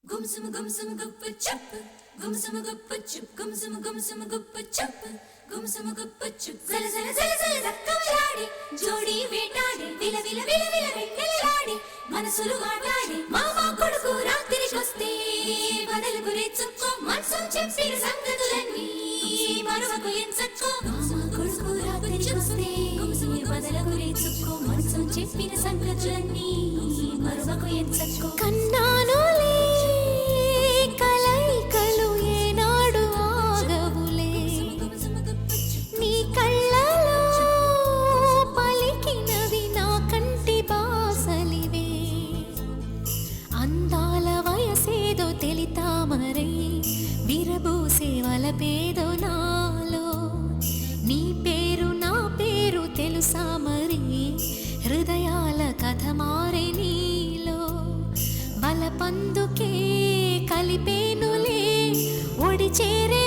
Gumsum gumsum guppa chup, gumsum guppa chup, gumsum guppa chup, gumsum guppa chup. Zala zala zala zala zakkamalade, jodi vetade, vila vila vila vila vettalade, మనసులు ఆటాడే మామ కొడుకు రాత్రికొస్తే బదలకు రేచుకో మనసు చెప్పిన సంగతులన్నీ మరవకు ఎంచక్కో మామ కొడుకు రాత్రికొస్తే బదలకు రేచుకో మనసు చెప్పిన సంగతులన్నీ మరవకు ఎంచక్కో కన్నానులే కలైకలు ఏనాడు ఆగవులే నీ కళ్ళలో పలికినవి నా కంటి బాసలివే అందాల వయసేదో తెలితామరై విరబూసే వలపేదో నాలో నీ పేరు నా పేరు తెలుసా మరి హృదయాల కథ మారే నీలో వలపందుకే కలిపేనులే ఒడి చేరే